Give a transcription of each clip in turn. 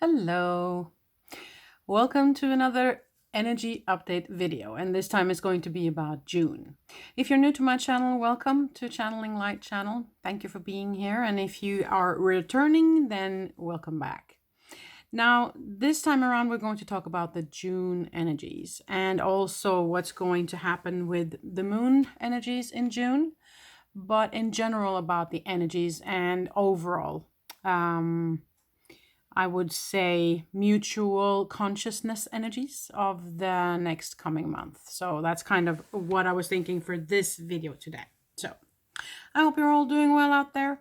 Hello, welcome to another energy update video, and this time it's going to be about June. If you're new to my channel, welcome to Channeling Light channel. Thank you for being here, and if you are returning, then welcome back. Now, this time around, we're going to talk about the June energies and also what's going to happen with the moon energies in June, but in general about the energies and overall. I would say mutual consciousness energies of the next coming month. So that's kind of what I was thinking for this video today. So I hope you're all doing well out there.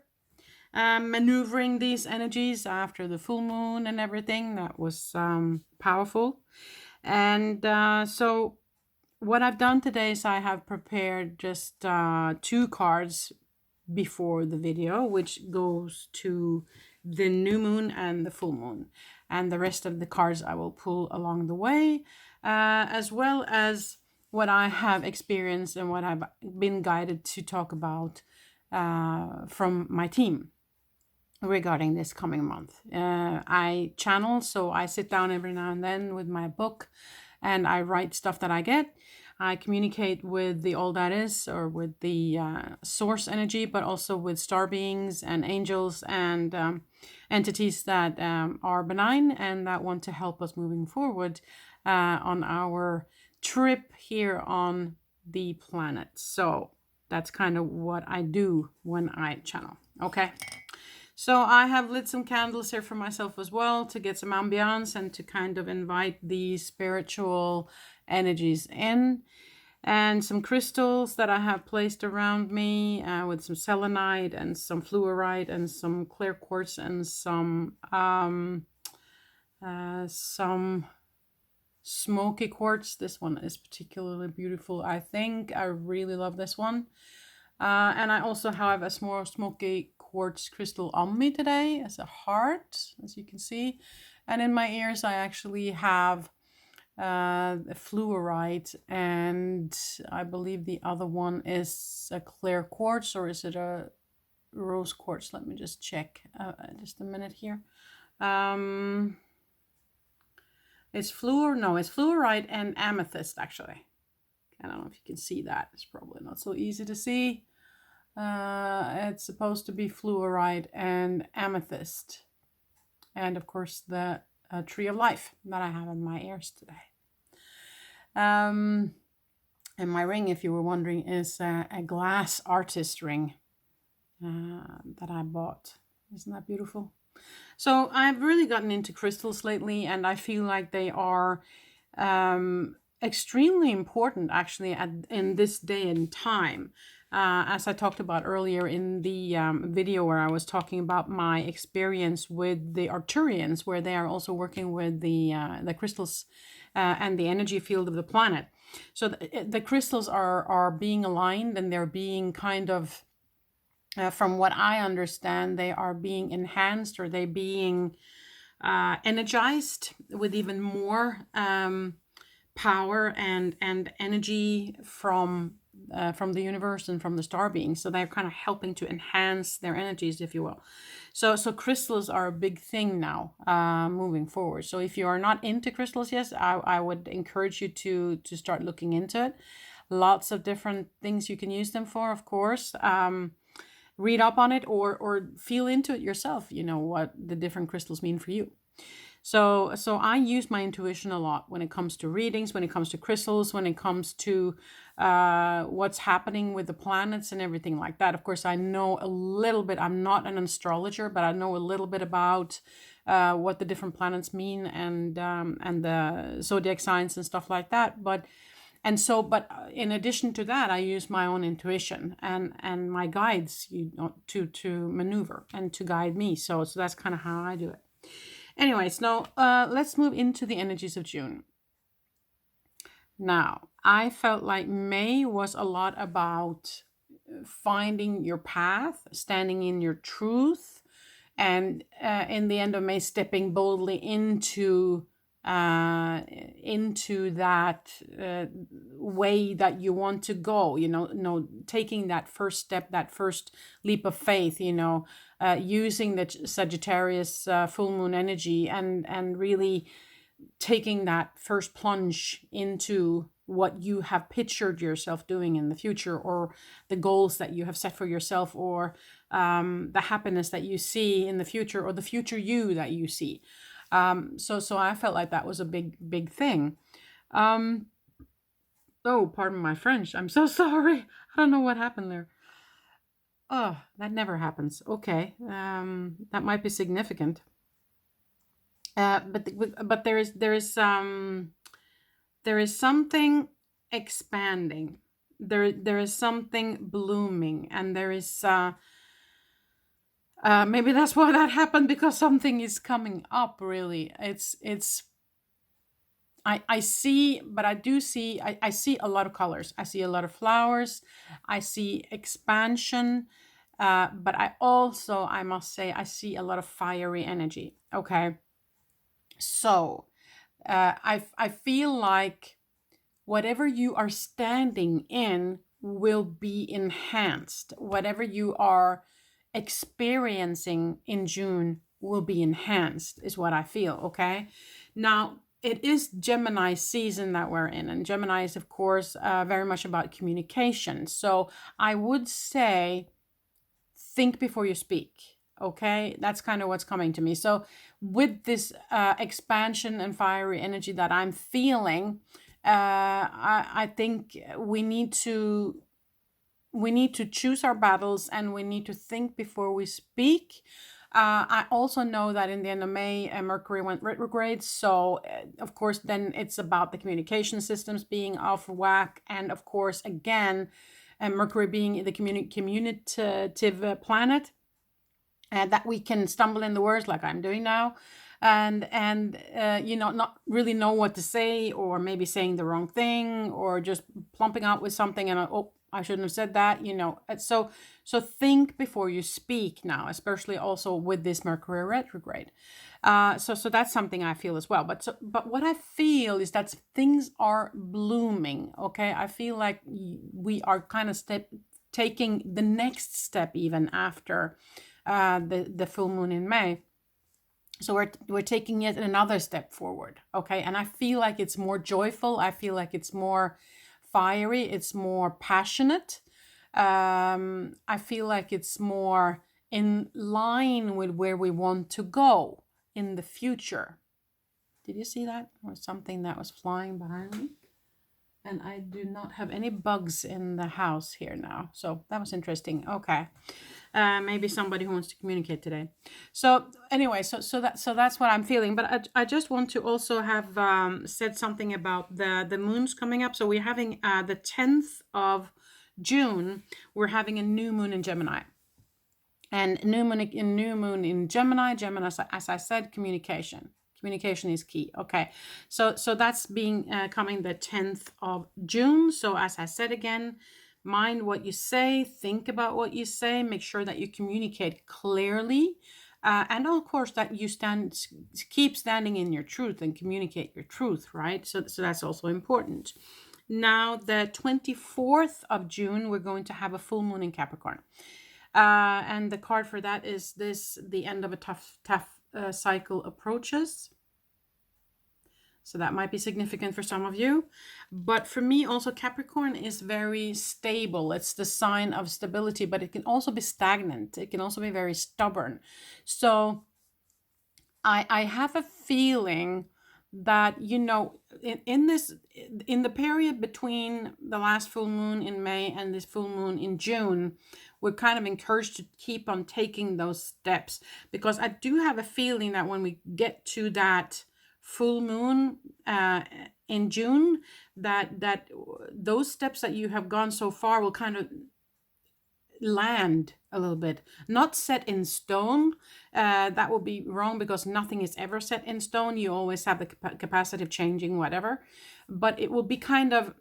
Maneuvering these energies after the full moon and everything. That was powerful. And so what I've done today is I have prepared just 2 cards before the video, which goes to the new moon and the full moon, and the rest of the cards I will pull along the way, as well as what I have experienced and what I've been guided to talk about from my team regarding this coming month. I channel, so I sit down every now and then with my book and I write stuff that I get. I communicate with the all that is, or with the source energy, but also with star beings and angels and entities that are benign and that want to help us moving forward on our trip here on the planet. So that's kind of what I do when I channel. Okay. So I have lit some candles here for myself as well to get some ambiance and to kind of invite the spiritual energies in. And some crystals that I have placed around me with some selenite and some fluorite and some clear quartz and some smoky quartz. This one is particularly beautiful. I think I really love this one. And I also have a small smoky quartz crystal on me today as a heart, as you can see. And in my ears, I actually have a fluorite, and I believe the other one is a clear quartz, or is it a rose quartz? Let me just check just a minute here. It's fluorite and amethyst, actually. I don't know if you can see that. It's probably not so easy to see. It's supposed to be fluorite and amethyst. And of course the tree of life that I have in my ears today. And my ring, if you were wondering, is a glass artist ring that I bought. Isn't that beautiful? So I've really gotten into crystals lately, and I feel like they are extremely important actually in this day and time. As I talked about earlier in the video where I was talking about my experience with the Arcturians, where they are also working with the crystals and the energy field of the planet. So the crystals are being aligned, and they're being kind of, from what I understand, they are being enhanced, or they're being energized with even more power and energy from the universe and from the star beings. So they're kind of helping to enhance their energies, if you will. So crystals are a big thing now moving forward. So if you are not into crystals yet, I would encourage you to start looking into it. Lots of different things you can use them for, of course. Read up on it or feel into it yourself, you know, what the different crystals mean for you. So I use my intuition a lot when it comes to readings, when it comes to crystals, when it comes to what's happening with the planets and everything like that. Of course, I know a little bit. I'm not an astrologer, but I know a little bit about what the different planets mean and the zodiac signs and stuff like that. But in addition to that, I use my own intuition and my guides, you know, to maneuver and to guide me. So that's kind of how I do it. Anyways, now let's move into the energies of June. Now, I felt like May was a lot about finding your path, standing in your truth, and in the end of May, stepping boldly into into that way that you want to go, taking that first step, that first leap of faith, using the Sagittarius full moon energy and really taking that first plunge into what you have pictured yourself doing in the future, or the goals that you have set for yourself, or the happiness that you see in the future, or the future you that you see. So I felt like that was a big thing. Oh, pardon my French. I'm so sorry. I don't know what happened there. Oh, that never happens. Okay. That might be significant. But there is something expanding. There is something blooming, and there is maybe that's why that happened, because something is coming up. Really, it's. I see, but I do see. I see a lot of colors. I see a lot of flowers. I see expansion, but I must say, I see a lot of fiery energy. Okay, so I feel like whatever you are standing in will be enhanced. Whatever you are experiencing in June will be enhanced, is what I feel. Okay, now it is Gemini season that we're in, and Gemini is, of course, very much about communication. So I would say, think before you speak. Okay, that's kind of what's coming to me. So with this expansion and fiery energy that I'm feeling, I think we need to choose our battles, and we need to think before we speak. I also know that in the end of May, Mercury went retrograde. So, of course, then it's about the communication systems being off whack. And, of course, again, Mercury being the communicative planet, that we can stumble in the words like I'm doing now. And not really know what to say, or maybe saying the wrong thing, or just plumping out with something and I shouldn't have said that, so think before you speak now, especially also with this Mercury retrograde. So that's something I feel as well. But what I feel is that things are blooming. Okay, I feel like we are kind of taking the next step even after the full moon in May. So we're taking yet another step forward. Okay, and I feel like it's more joyful. I feel like it's more fiery. It's more passionate. I feel like it's more in line with where we want to go in the future. Did you see that? Or something that was flying behind me? And I do not have any bugs in the house here now. So that was interesting. Okay. Maybe somebody who wants to communicate today. So anyway, so that's what I'm feeling. But I just want to also have said something about the moons coming up. So we're having the 10th of June, we're having a new moon in Gemini. And new moon in Gemini, as I said, communication. Communication is key. Okay, so that's coming the 10th of June. So as I said again, mind what you say, think about what you say, make sure that you communicate clearly, and of course that you keep standing in your truth and communicate your truth, right? So that's also important. Now, the 24th of June, we're going to have a full moon in Capricorn. And the card for that is the end of a tough cycle approaches. So that might be significant for some of you. But for me, also, Capricorn is very stable. It's the sign of stability, but it can also be stagnant. It can also be very stubborn. So I have a feeling that, in the period between the last full moon in May and this full moon in June, we're kind of encouraged to keep on taking those steps, because I do have a feeling that when we get to that full moon in June, that those steps that you have gone so far will kind of land a little bit, not set in stone. That would be wrong, because nothing is ever set in stone. You always have the capacity of changing whatever, but it will be kind of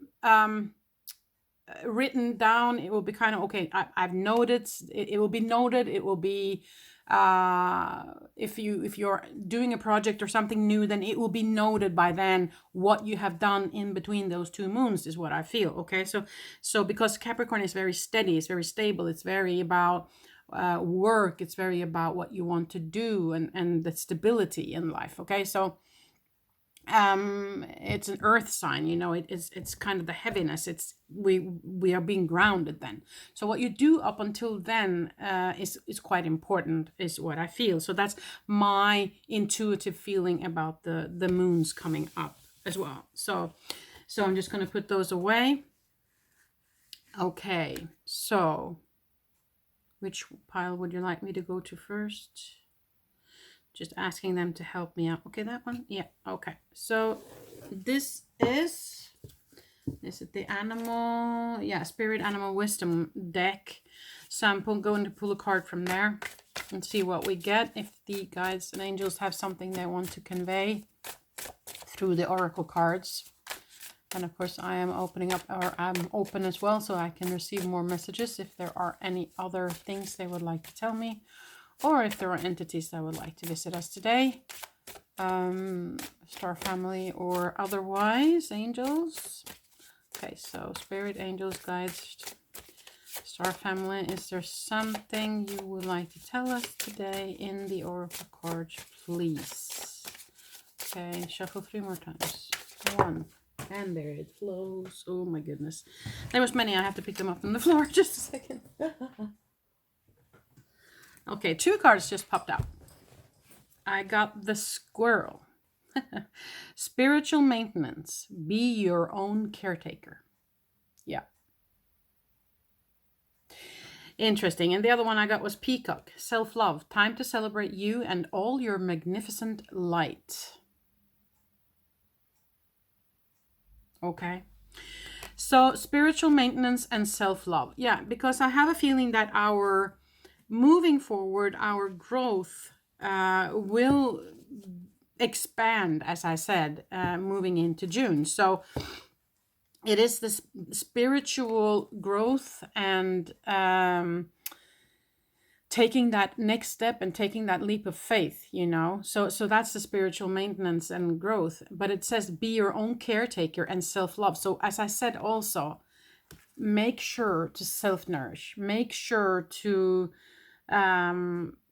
written down. It will be kind of, okay, I've noted, it will be noted, it will be if you're doing a project or something new, then it will be noted by then what you have done in between those two moons, is what I feel. Okay, so because Capricorn is very steady, it's very stable, it's very about work, it's very about what you want to do, and the stability in life. Okay, so it's an earth sign, it's kind of the heaviness. It's we are being grounded then. So what you do up until then is quite important, is what I feel. So that's my intuitive feeling about the moons coming up as well. So I'm just going to put those away. Okay, so which pile would you like me to go to first? Just asking them to help me out. Okay, that one? Yeah, okay. So this is it the animal? Yeah, Spirit Animal Wisdom deck. So I'm going to pull a card from there and see what we get. If the guides and angels have something they want to convey through the oracle cards. And of course I am opening up, or I'm open as well, so I can receive more messages if there are any other things they would like to tell me. Or if there are entities that would like to visit us today, star family or otherwise, angels. Okay, so spirit, angels, guides, star family, is there something you would like to tell us today in the oracle cards, please? Okay, shuffle 3 more times. 1, and there it flows. Oh my goodness, there was many. I have to pick them up from the floor. Just a second. Okay, 2 cards just popped out. I got the squirrel. Spiritual maintenance. Be your own caretaker. Yeah. Interesting. And the other one I got was peacock. Self-love. Time to celebrate you and all your magnificent light. Okay. So spiritual maintenance and self-love. Yeah, because I have a feeling that our moving forward, our growth will expand, as I said, moving into June. So it is this spiritual growth and taking that next step and taking that leap of faith, so that's the spiritual maintenance and growth. But it says be your own caretaker and self-love. So as I said, also make sure to self-nourish, make sure to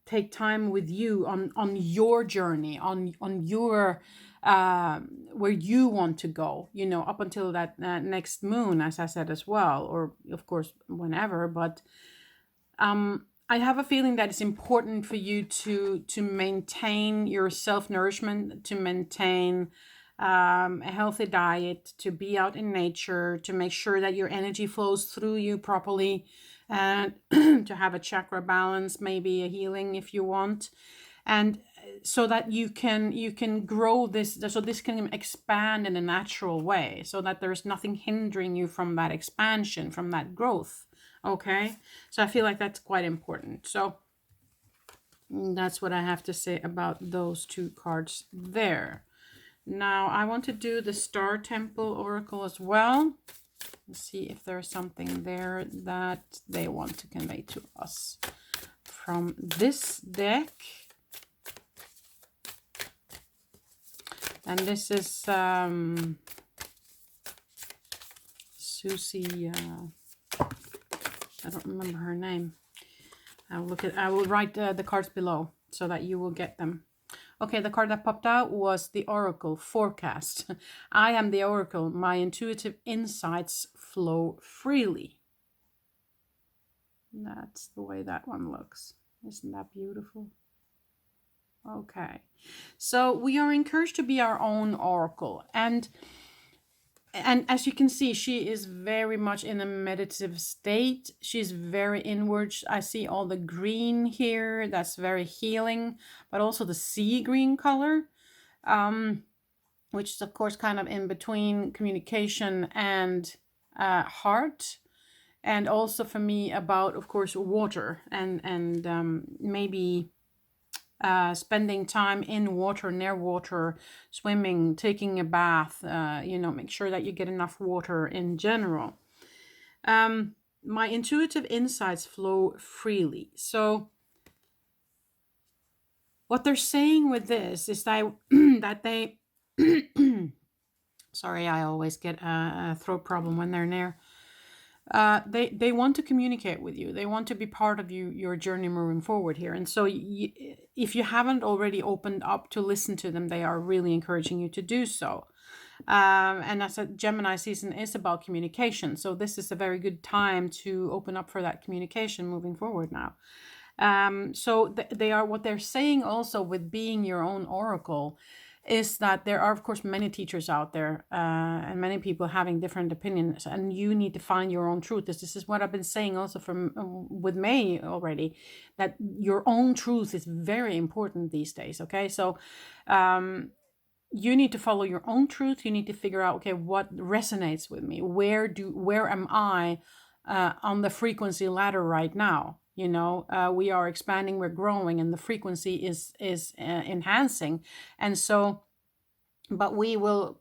take time with you on your journey, on your where you want to go, up until that next moon, as I said as well, or of course whenever. But I have a feeling that it's important for you to maintain your self-nourishment, to maintain a healthy diet, to be out in nature, to make sure that your energy flows through you properly, and to have a chakra balance, maybe a healing if you want, and so that you can grow this, so this can expand in a natural way, so that there's nothing hindering you from that expansion, from that growth. Okay, so I feel like that's quite important. So that's what I have to say about those 2 cards there. Now I want to do the Star Temple Oracle as well. Let's see if there's something there that they want to convey to us from this deck. And this is Susie, I don't remember her name. I will write the cards below so that you will get them. Okay, the card that popped out was the Oracle Forecast. I am the Oracle. My intuitive insights flow freely. That's the way that one looks. Isn't that beautiful? Okay, so we are encouraged to be our own oracle, and as you can see, she is very much in a meditative state. She's very inwards. I see all the green here. That's very healing, but also the sea green color, which is of course kind of in between communication and heart. And also for me about, of course, water and maybe spending time in water, near water, swimming, taking a bath, make sure that you get enough water in general. My intuitive insights flow freely. So What they're saying with this is that, that they, sorry, I always get a throat problem when they're near. They want to communicate with you. They want to be part of your journey moving forward here. And so if you haven't already opened up to listen to them, they are really encouraging you to do so. And as a Gemini season is about communication, so this is a very good time to open up for that communication moving forward now. So they are, what they're saying also with being your own oracle is that there are, of course, many teachers out there and many people having different opinions, and you need to find your own truth. This is what I've been saying also from with May already, that your own truth is very important these days. Okay, so you need to follow your own truth. You need to figure out, okay, what resonates with me? Where am I on the frequency ladder right now? You know, we are expanding, we're growing, and the frequency is enhancing. And so, but we will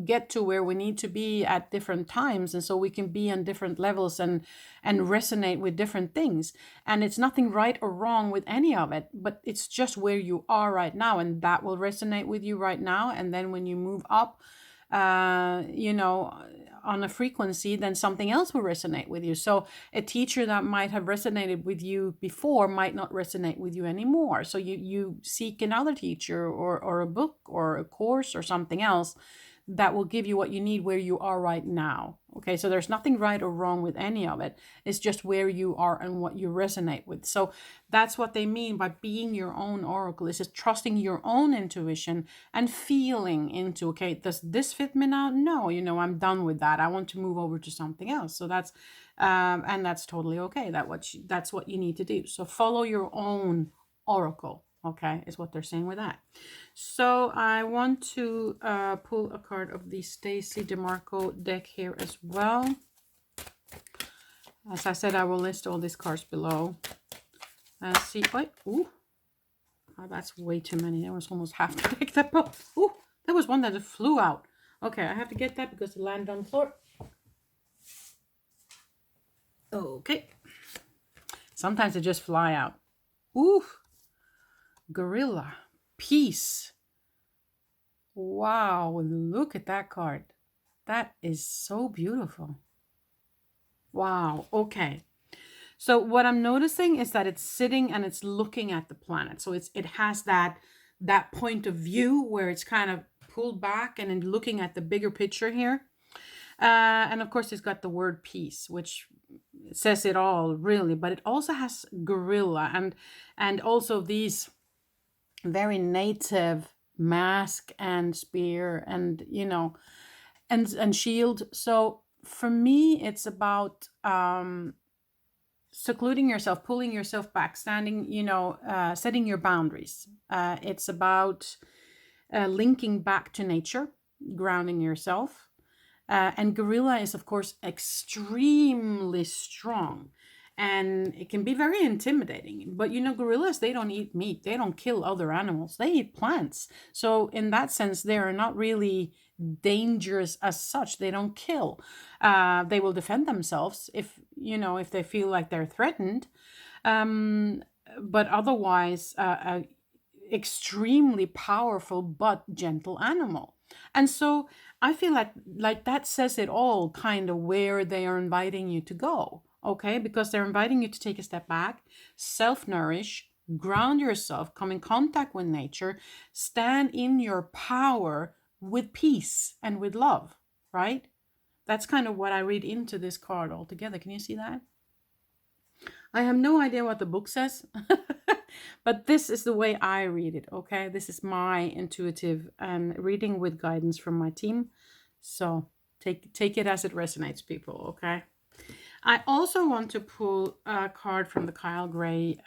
get to where we need to be at different times, and so we can be on different levels and resonate with different things. And it's nothing right or wrong with any of it, but it's just where you are right now, and that will resonate with you right now. And then when you move up, you know, on a frequency, then something else will resonate with you. So a teacher that might have resonated with you before might not resonate with you anymore. So you seek another teacher or a book or a course or something else that will give you what you need where you are right now. Okay, so there's nothing right or wrong with any of it. It's just where you are and what you resonate with. So that's what they mean by being your own oracle. It's just trusting your own intuition and feeling into, okay, does this fit me now? No, you know, I'm done with that. I want to move over to something else. So that's and that's totally okay. That's what you need to do. So follow your own oracle. Okay, is what they're saying with that. So I want to pull a card of the Stacy DeMarco deck here as well. As I said, I will list all these cards below. See, ooh, oh, that's way too many. That was almost half the deck. That, ooh, there was one that just flew out. Okay, I have to get that because it landed on the floor. Okay. Sometimes they just fly out. Ooh, gorilla, peace. Wow, look at that card. That is so beautiful. Wow, okay. So what I'm noticing is that it's sitting and it's looking at the planet. So it has that point of view where it's kind of pulled back and then looking at the bigger picture here. And of course, it's got the word peace, which says it all, really. But it also has gorilla and also these very native mask and spear and, you know, and shield. So for me, it's about secluding yourself, pulling yourself back, standing, you know, setting your boundaries. It's about linking back to nature, grounding yourself. And gorilla is, of course, extremely strong. And it can be very intimidating. But, you know, gorillas, they don't eat meat. They don't kill other animals. They eat plants. So in that sense, they are not really dangerous as such. They don't kill. They will defend themselves if, you know, if they feel like they're threatened. But otherwise, extremely powerful but gentle animal. And so I feel like that says it all, kind of where they are inviting you to go. Okay, because they're inviting you to take a step back, self-nourish, ground yourself, come in contact with nature, stand in your power with peace and with love, right? That's kind of what I read into this card altogether. Can you see that? I have no idea what the book says, but this is the way I read it, okay? This is my intuitive reading with guidance from my team. So take it as it resonates, people, okay? I also want to pull a card from the Kyle Gray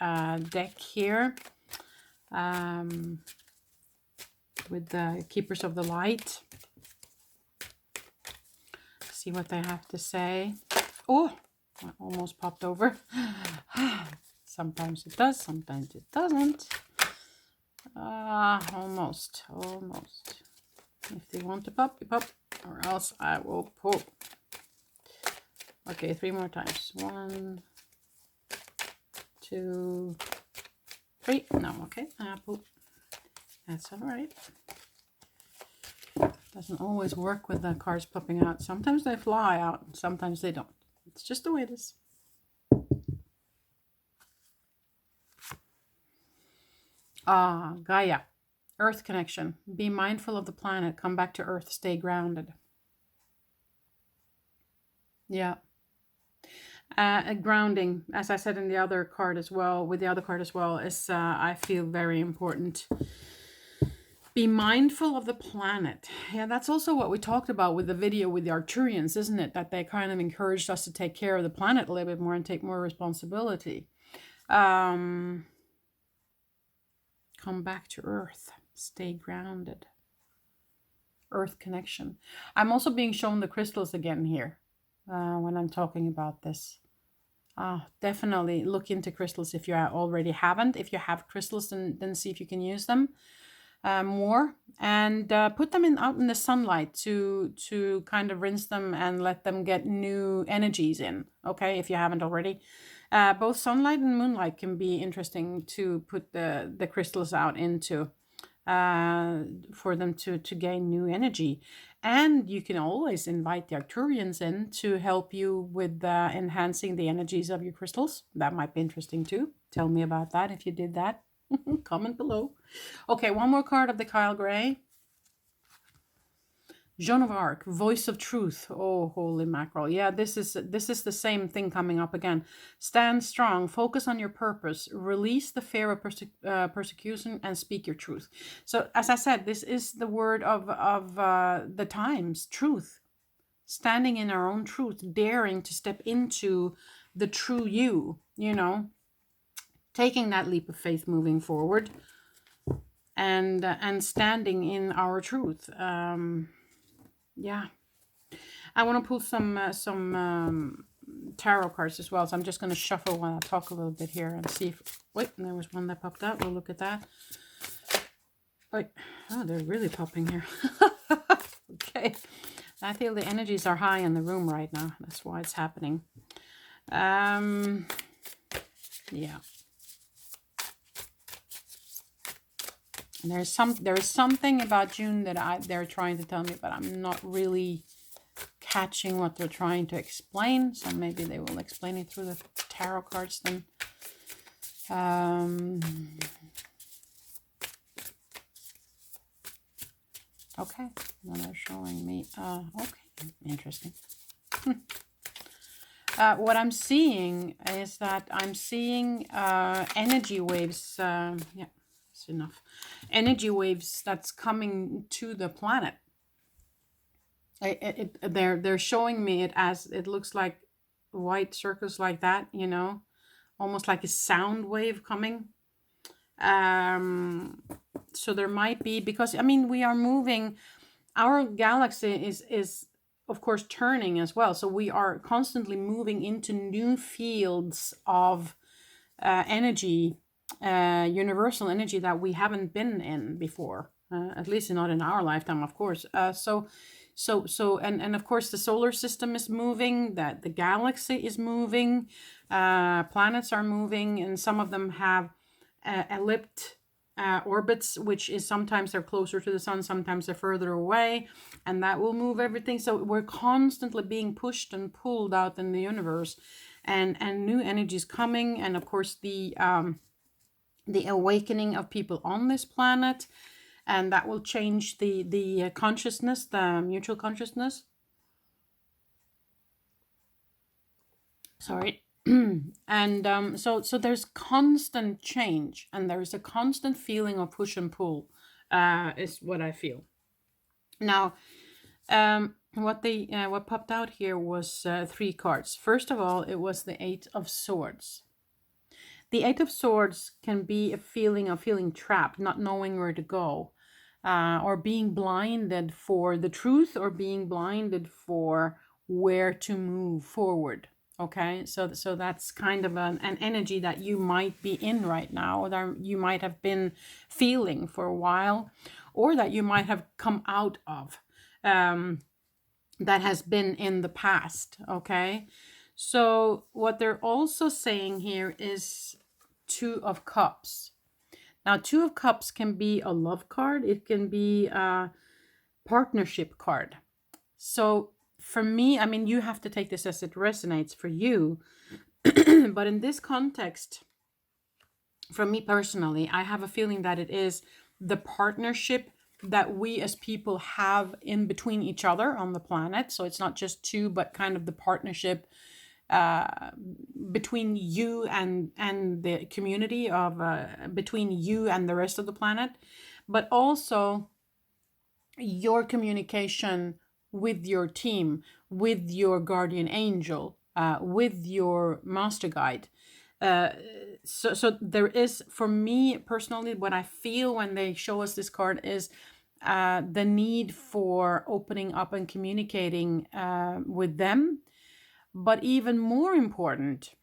deck here with the Keepers of the Light. See what they have to say. Oh, I almost popped over. Sometimes it does, sometimes it doesn't. Almost. If they want to pop, you pop, or else I will pull. Okay, 3 more times. 1, 2, 3. No, okay. Apple. That's all right. Doesn't always work with the cards popping out. Sometimes they fly out, and sometimes they don't. It's just the way it is. Gaia. Earth connection. Be mindful of the planet. Come back to Earth. Stay grounded. Yeah. Grounding, as I said in the other card as well, with the other card as well, is I feel very important. Be mindful of the planet. Yeah, that's also what we talked about with the video with the Arcturians, isn't it? That they kind of encouraged us to take care of the planet a little bit more and take more responsibility. Come back to Earth. Stay grounded. Earth connection. I'm also being shown the crystals again here when I'm talking about this. Definitely look into crystals if you already haven't. If you have crystals, then see if you can use them more, and put them out in the sunlight to kind of rinse them and let them get new energies in. Okay, if you haven't already. Both sunlight and moonlight can be interesting to put the crystals out into for them to gain new energy. And you can always invite the Arcturians in to help you with enhancing the energies of your crystals. That might be interesting too. Tell me about that if you did that. Comment below. Okay, one more card of the Kyle Gray. Joan of Arc, voice of truth. Oh, holy mackerel. Yeah, this is the same thing coming up again. Stand strong, focus on your purpose, release the fear of persecution, and speak your truth. So, as I said, this is the word of the times, truth. Standing in our own truth, daring to step into the true you, you know, taking that leap of faith, moving forward, and standing in our truth. Yeah, I want to pull some tarot cards as well. So I'm just going to shuffle while I talk a little bit here and see if... Wait, there was one that popped out. We'll look at that. Wait, oh, they're really popping here. Okay, I feel the energies are high in the room right now. That's why it's happening. Yeah. And there is something about June that they're trying to tell me, but I'm not really catching what they're trying to explain. So maybe they will explain it through the tarot cards then. Okay, now they're showing me. Okay, interesting. What I'm seeing is that I'm seeing energy waves. Yeah. Enough energy waves that's coming to the planet. They're showing me it as it looks like white circles like that, you know, almost like a sound wave coming. So there might be, because I mean we are moving, our galaxy is of course turning as well, so we are constantly moving into new fields of energy, universal energy that we haven't been in before, at least not in our lifetime, of course. So of course the solar system is moving, that the galaxy is moving, planets are moving, and some of them have elliptic orbits, which is sometimes they're closer to the sun, sometimes they're further away, and that will move everything. So we're constantly being pushed and pulled out in the universe, and new energies coming, and of course the awakening of people on this planet, and that will change the consciousness, the mutual consciousness. Sorry. And so there's constant change, and there's a constant feeling of push and pull, is what I feel. Now, what popped out here was 3 cards. First of all, it was the 8 of Swords. The 8 of Swords can be a feeling of feeling trapped, not knowing where to go, or being blinded for the truth, or being blinded for where to move forward. Okay, so that's kind of an energy that you might be in right now, or that you might have been feeling for a while, or that you might have come out of, that has been in the past. Okay, so what they're also saying here is 2 of Cups. Now, Two of Cups can be a love card. It can be a partnership card. So for me, I mean, you have to take this as it resonates for you. But in this context, for me personally, I have a feeling that it is the partnership that we as people have in between each other on the planet. So it's not just two, but kind of the partnership between you and the community of between you and the rest of the planet, but also your communication with your team, with your guardian angel, with your master guide. So there is, for me personally, what I feel when they show us this card is the need for opening up and communicating with them. But even more important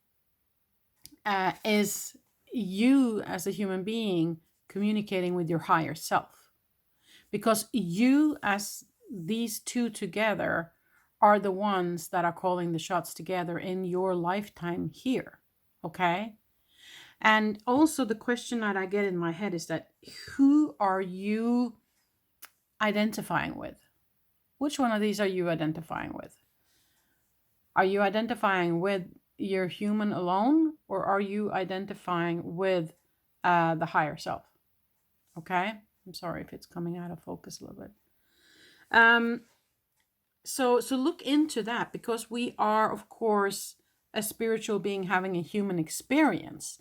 is you as a human being communicating with your higher self. Because you, as these two together, are the ones that are calling the shots together in your lifetime here. Okay? And also the question that I get in my head is that who are you identifying with? Which one of these are you identifying with? Are you identifying with your human alone, or are you identifying with the higher self? Okay? I'm sorry if it's coming out of focus a little bit. So look into that, because we are, of course, a spiritual being having a human experience.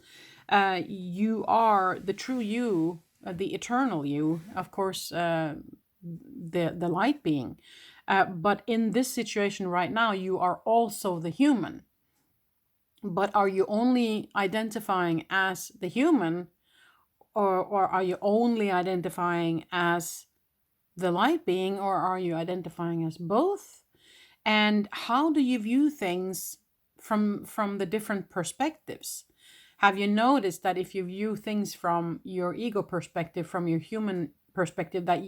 You are the true you, the eternal you, of course, the light being. But in this situation right now, you are also the human. But are you only identifying as the human, or are you only identifying as the light being, or are you identifying as both? And how do you view things from the different perspectives? Have you noticed that if you view things from your ego perspective, from your human perspective, that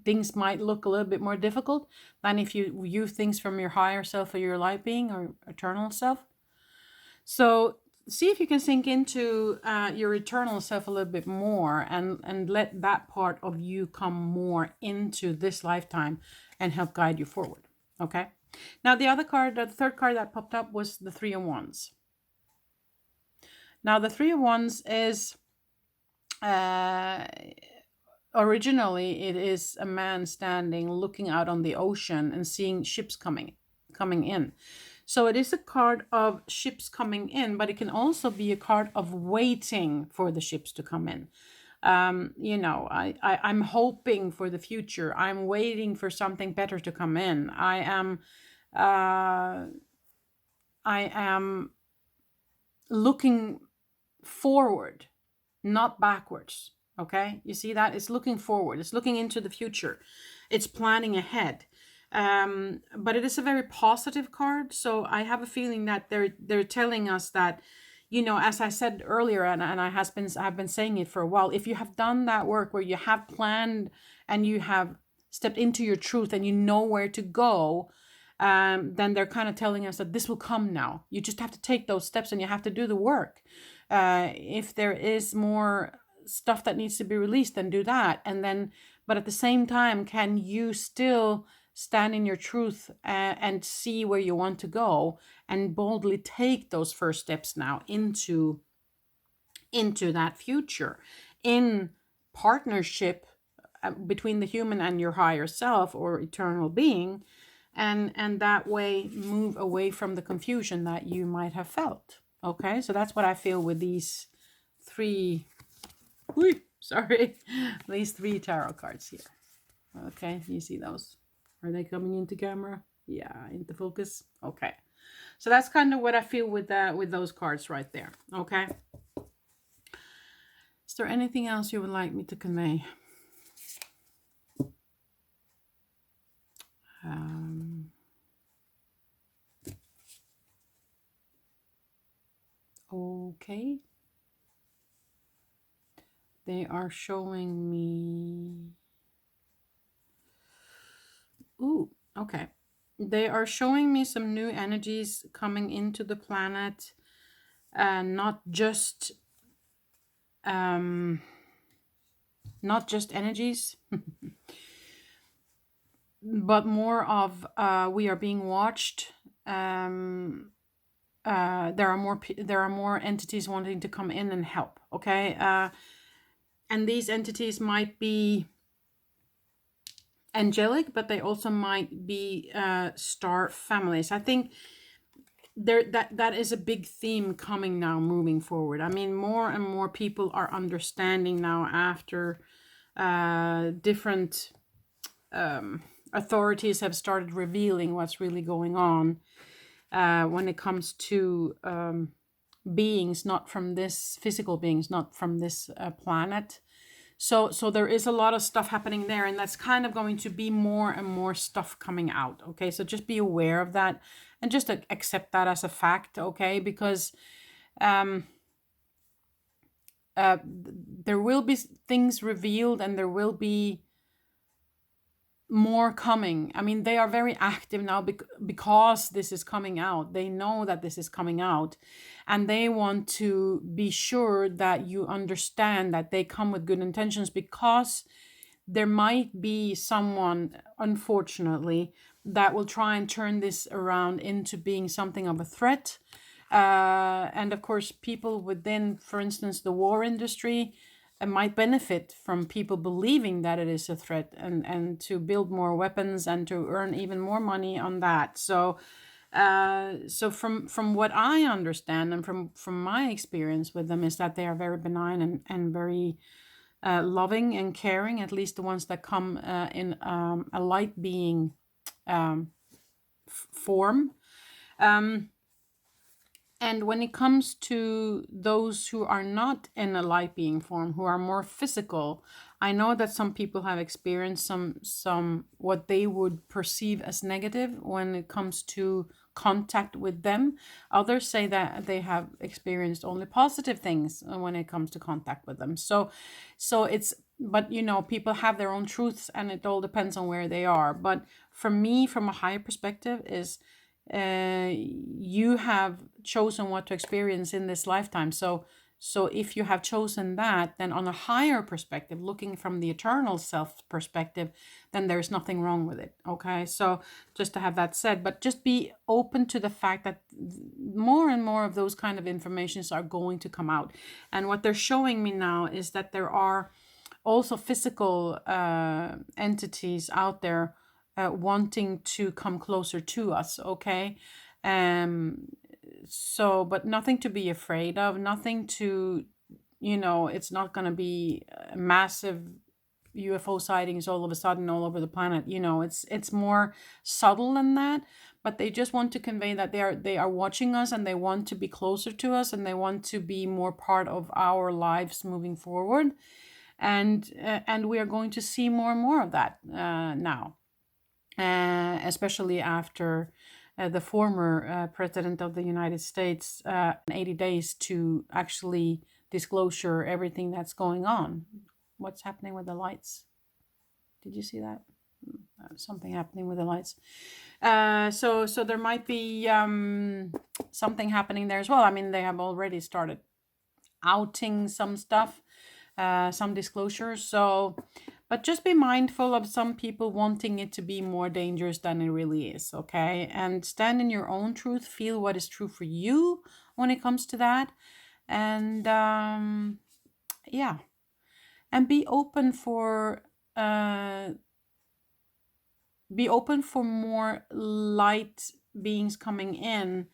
things might look a little bit more difficult than if you view things from your higher self or your light being or eternal self? So see if you can sink into your eternal self a little bit more, and let that part of you come more into this lifetime and help guide you forward. Okay. Now the other card, the third card that popped up, was the Three of Wands. Now the Three of Wands is originally it is a man standing looking out on the ocean and seeing ships coming in. So it is a card of ships coming in, but it can also be a card of waiting for the ships to come in. I'm hoping for the future. I'm waiting for something better to come in. I am looking forward, not backwards. Okay, you see that? It's looking forward. It's looking into the future. It's planning ahead. But it is a very positive card. So I have a feeling that they're telling us that, as I said earlier, and I've been saying it for a while, if you have done that work where you have planned and you have stepped into your truth and you know where to go, then they're kind of telling us that this will come now. You just have to take those steps and you have to do the work. If there is more stuff that needs to be released, then do that. But at the same time, can you still stand in your truth and see where you want to go, and boldly take those first steps now into that future in partnership between the human and your higher self or eternal being, and that way move away from the confusion that you might have felt. Okay, so that's what I feel with these three these three tarot cards here. Okay, you see those? Are they coming into camera? Yeah, into focus. Okay, so that's kind of what I feel with those cards right there. Okay, is there anything else you would like me to convey? Okay, they are showing me. Ooh, okay. They are showing me some new energies coming into the planet, not just not just energies, but more of we are being watched. There are more entities wanting to come in and help. Okay, and these entities might be angelic, but they also might be star families. I think that is a big theme coming now, moving forward. I mean, more and more people are understanding now after different authorities have started revealing what's really going on when it comes to beings not from this physical beings, not from this planet. So there is a lot of stuff happening there, and that's kind of going to be more and more stuff coming out. Okay, so just be aware of that and just accept that as a fact. Okay, because there will be things revealed, and there will be more coming. I mean, they are very active now because this is coming out. They know that this is coming out, and they want to be sure that you understand that they come with good intentions, because there might be someone, unfortunately, that will try and turn this around into being something of a threat. And of course, people within, for instance, the war industry might benefit from people believing that it is a threat, and to build more weapons and to earn even more money on that. So from what I understand, and from my experience with them, is that they are very benign and very loving and caring, at least the ones that come in a light being form. And when it comes to those who are not in a light being form, who are more physical, I know that some people have experienced some what they would perceive as negative when it comes to contact with them. Others say that they have experienced only positive things when it comes to contact with them. So it's, but you know, people have their own truths, and it all depends on where they are. But for me, from a higher perspective, is you have chosen what to experience in this lifetime. So if you have chosen that, then on a higher perspective, looking from the eternal self perspective, then there's nothing wrong with it. Okay, so just to have that said, but just be open to the fact that more and more of those kind of informations are going to come out. And what they're showing me now is that there are also physical entities out there wanting to come closer to us. Okay, so, but nothing to be afraid of, nothing to, you know, it's not going to be massive UFO sightings all of a sudden all over the planet. You know, it's more subtle than that, but they just want to convey that they are watching us, and they want to be closer to us, and they want to be more part of our lives moving forward. And we are going to see more and more of that now. Especially after the former president of the United States 80 days to actually disclosure everything that's going on. What's happening with the lights? Did you see that? Something happening with the lights. So there might be something happening there as well. I mean, they have already started outing some stuff, some disclosures. So, but just be mindful of some people wanting it to be more dangerous than it really is, okay? And stand in your own truth, feel what is true for you when it comes to that. And yeah, and be open for more light beings coming in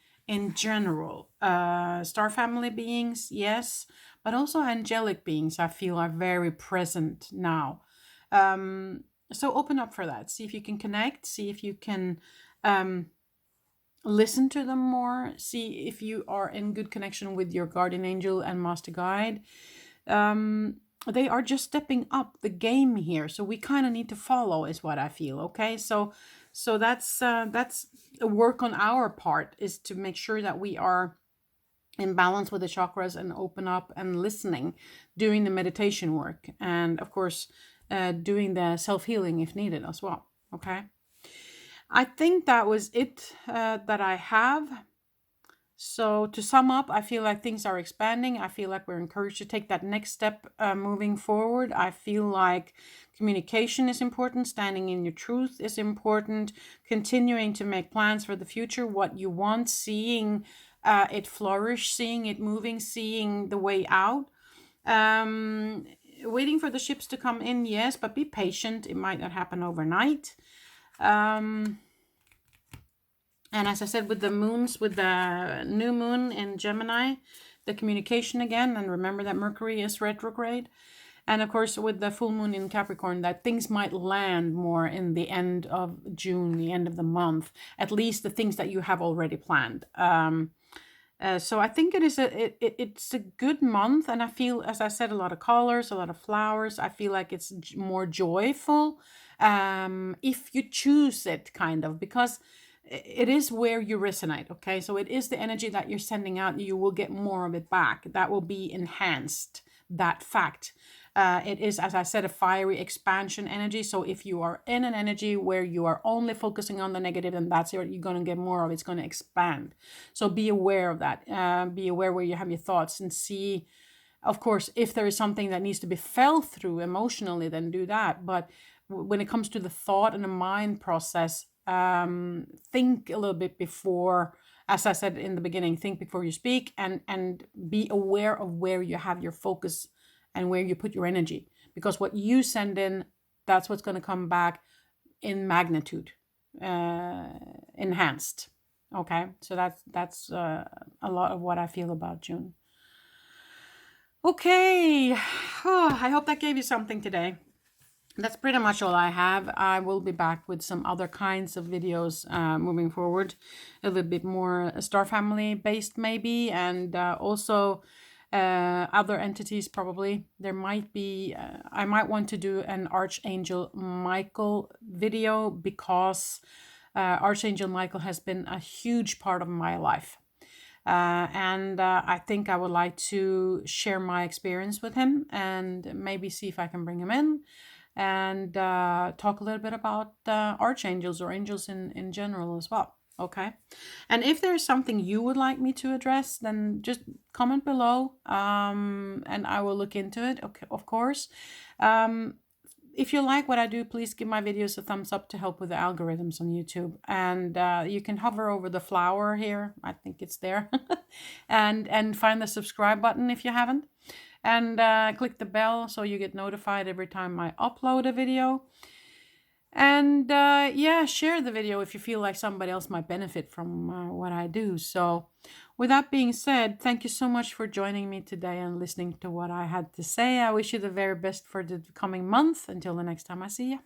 general. Star family beings, yes, but also angelic beings, I feel, are very present now. So open up for that. See if you can connect. See if you can listen to them more. See if you are in good connection with your guardian angel and master guide. They are just stepping up the game here, so we kind of need to follow, is what I feel. Okay, so that's a work on our part, is to make sure that we are in balance with the chakras and open up and listening, doing the meditation work, and of course doing the self-healing if needed as well. Okay, I think that was it that I have. So to sum up, I feel like things are expanding. I feel like we're encouraged to take that next step moving forward. I feel like communication is important. Standing in your truth is important. Continuing to make plans for the future, what you want, seeing it flourish, seeing it moving, seeing the way out. Waiting for the ships to come in, yes, but be patient. It might not happen overnight. And as I said, with the moons, with the new moon in Gemini, the communication again, and remember that Mercury is retrograde. And of course, with the full moon in Capricorn, that things might land more in the end of June, the end of the month, at least the things that you have already planned. So I think it's a good month, and I feel, as I said, a lot of colors, a lot of flowers. I feel like it's more joyful if you choose it, kind of, because it is where you resonate. Okay, so it is the energy that you're sending out. You will get more of it back. That will be enhanced. That fact. It is, as I said, a fiery expansion energy. So if you are in an energy where you are only focusing on the negative, then that's what you're going to get more of. It's going to expand. So be aware of that. Be aware where you have your thoughts, and see, of course, if there is something that needs to be felt through emotionally, then do that. But when it comes to the thought and the mind process, think a little bit before, as I said in the beginning, think before you speak, and be aware of where you have your focus and where you put your energy, because what you send in, that's what's going to come back in magnitude, enhanced. Okay, so that's a lot of what I feel about June. Okay, I hope that gave you something today. That's pretty much all I have. I will be back with some other kinds of videos moving forward, a little bit more star family based maybe, and also other entities probably. There might be, I might want to do an Archangel Michael video, because Archangel Michael has been a huge part of my life. And I think I would like to share my experience with him, and maybe see if I can bring him in and talk a little bit about archangels or angels in general as well. Okay, and if there's something you would like me to address, then just comment below, and I will look into it. Okay, of course. If you like what I do, please give my videos a thumbs up to help with the algorithms on YouTube. And you can hover over the flower here, I think it's there, and find the subscribe button if you haven't. And click the bell so you get notified every time I upload a video. And yeah, share the video if you feel like somebody else might benefit from what I do. So with that being said, thank you so much for joining me today and listening to what I had to say. I wish you the very best for the coming month. Until the next time I see you.